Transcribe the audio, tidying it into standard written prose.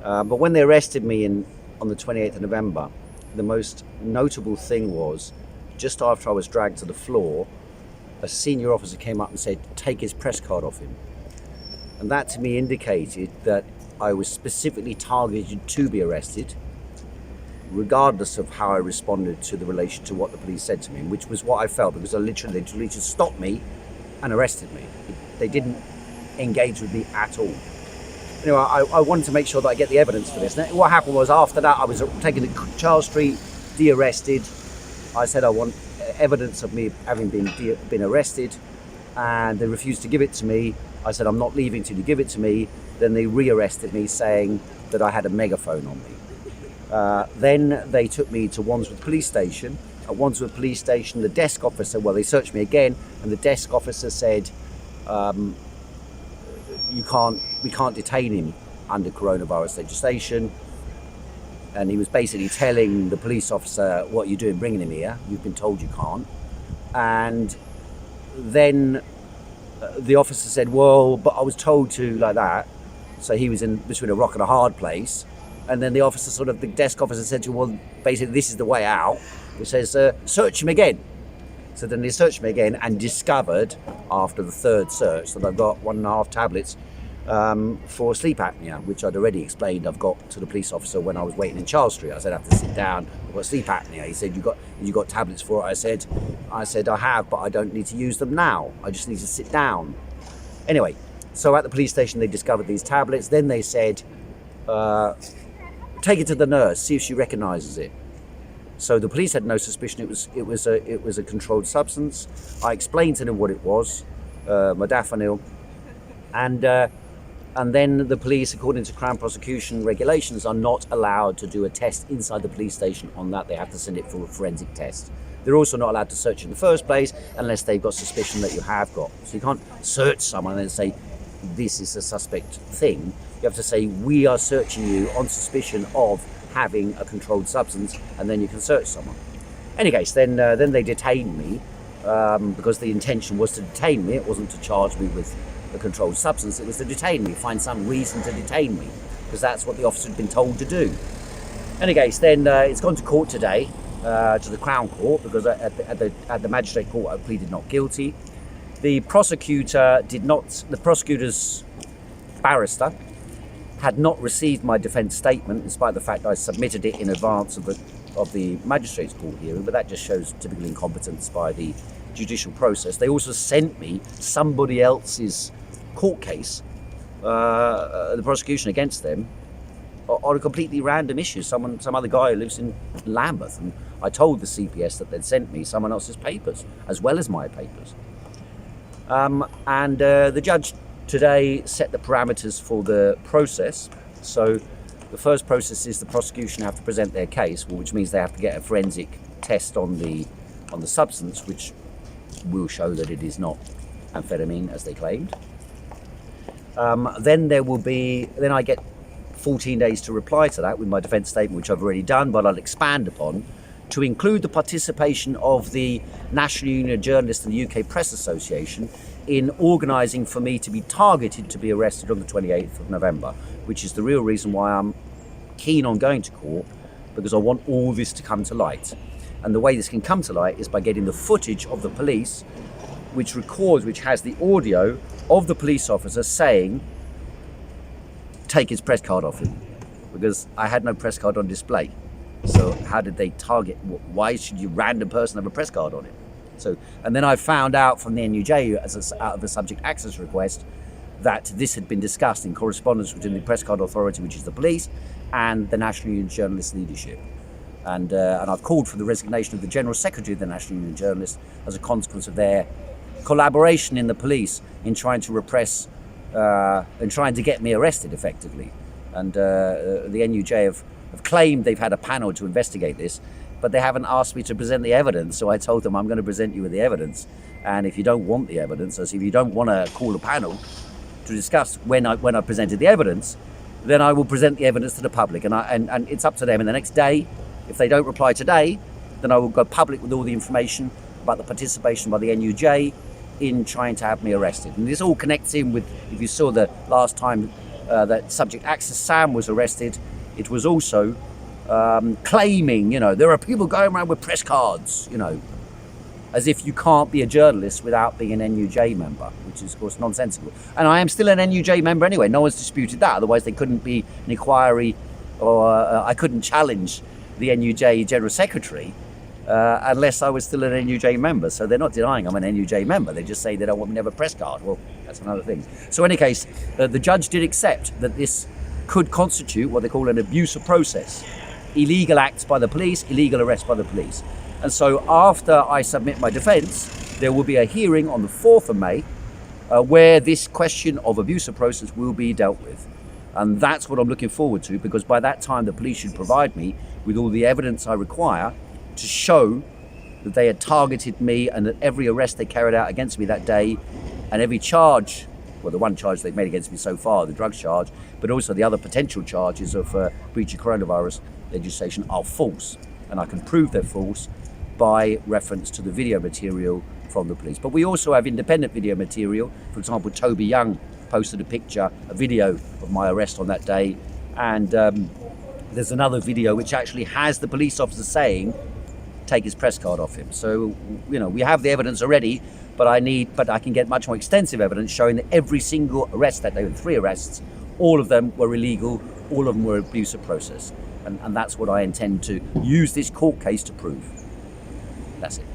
But when they arrested me on the 28th of November, the most notable thing was, just after I was dragged to the floor, a senior officer came up and said, "Take his press card off him." And that to me indicated that I was specifically targeted to be arrested, regardless of how I responded to the relation to what the police said to me, which was what I felt, because they literally just stopped me and arrested me. They didn't engage with me at all. Anyway, I wanted to make sure that I get the evidence for this. Now, what happened was, after that, I was taken to Charles Street, de-arrested. I said I want evidence of me having been arrested, and they refused to give it to me. I said, I'm not leaving till you give it to me. Then they re-arrested me, saying that I had a megaphone on me. Then they took me to Wandsworth Police Station. At Wandsworth Police Station, the desk officer, well, they searched me again, and the desk officer said, we can't detain him under coronavirus legislation. And he was basically telling the police officer, "What are you doing bringing him here? You've been told you can't." And then the officer said, "Well, but I was told to," like that. So he was in between a rock and a hard place. And then the desk officer said to him, "Well, basically this is the way out." It says, "Search him again." So then they searched me again and discovered, after the third search, that I've got 1.5 tablets for sleep apnea, which I'd already explained I've got to the police officer when I was waiting in Charles Street. I said, "I have to sit down, I've got sleep apnea." He said, you got tablets for it?" I said, "I have, but I don't need to use them now. I just need to sit down." Anyway, so at the police station, they discovered these tablets. Then they said, "Take it to the nurse, see if she recognises it." So the police had no suspicion it was a controlled substance. I explained to them what it was, modafinil, and then the police, according to Crown prosecution regulations, are not allowed to do a test inside the police station on that. They have to send it for a forensic test. They're also not allowed to search in the first place unless they've got suspicion that you have got. So you can't search someone and say, "This is a suspect thing." You have to say, "We are searching you on suspicion of having a controlled substance," and then you can search someone. Any case, then they detained me because the intention was to detain me. It wasn't to charge me with a controlled substance. It was to detain me, find some reason to detain me, because that's what the officer had been told to do. Any case, then it's gone to court today, to the Crown Court, because at the magistrate court I pleaded not guilty. The prosecutor's barrister had not received my defence statement, despite the fact I submitted it in advance of the magistrate's court hearing, but that just shows typical incompetence by the judicial process. They also sent me somebody else's court case, the prosecution against them, on a completely random issue. Some other guy who lives in Lambeth, and I told the CPS that they'd sent me someone else's papers as well as my papers. The judge today set the parameters for the process. So the first process is the prosecution have to present their case, which means they have to get a forensic test on the substance, which will show that it is not amphetamine as they claimed. Then I get 14 days to reply to that with my defence statement, which I've already done, but I'll expand upon, to include the participation of the National Union of Journalists and the UK Press Association in organising for me to be targeted to be arrested on the 28th of November, which is the real reason why I'm keen on going to court, because I want all this to come to light. And the way this can come to light is by getting the footage of the police, which has the audio of the police officer saying, "Take his press card off him," because I had no press card on display. So how did they target? Why should you random person have a press card on it? So, and then I found out from the NUJ out of the subject access request that this had been discussed in correspondence between the press card authority, which is the police, and the National Union of Journalists leadership. And I've called for the resignation of the General Secretary of the National Union of Journalists as a consequence of their collaboration in the police in trying to repress and trying to get me arrested effectively. And the NUJ have claimed they've had a panel to investigate this, but they haven't asked me to present the evidence. So I told them, I'm going to present you with the evidence. And if you don't want the evidence, or if you don't want to call a panel to discuss when I presented the evidence, then I will present the evidence to the public. And it's up to them. And the next day, if they don't reply today, then I will go public with all the information about the participation by the NUJ in trying to have me arrested. And this all connects in with, if you saw the last time that subject Access Sam was arrested, it was also claiming, there are people going around with press cards, as if you can't be a journalist without being an NUJ member, which is, of course, nonsensical. And I am still an NUJ member anyway. No one's disputed that. Otherwise, there couldn't be an inquiry, or I couldn't challenge the NUJ General Secretary unless I was still an NUJ member. So they're not denying I'm an NUJ member. They just say they don't want me to have a press card. Well, that's another thing. So in any case, the judge did accept that this could constitute what they call an abuse of process. Illegal acts by the police, illegal arrest by the police. And so after I submit my defence, there will be a hearing on the 4th of May where this question of abuse of process will be dealt with. And that's what I'm looking forward to, because by that time the police should provide me with all the evidence I require to show that they had targeted me and that every arrest they carried out against me that day and every charge, well, the one charge they've made against me so far, the drugs charge, but also the other potential charges of breach of coronavirus legislation are false. And I can prove they're false by reference to the video material from the police. But we also have independent video material. For example, Toby Young posted a video of my arrest on that day. And there's another video which actually has the police officer saying, take his press card off him. So, we have the evidence already, but I can get much more extensive evidence showing that every single arrest that day, 3 arrests, all of them were illegal, all of them were abuse of process. And that's what I intend to use this court case to prove. That's it.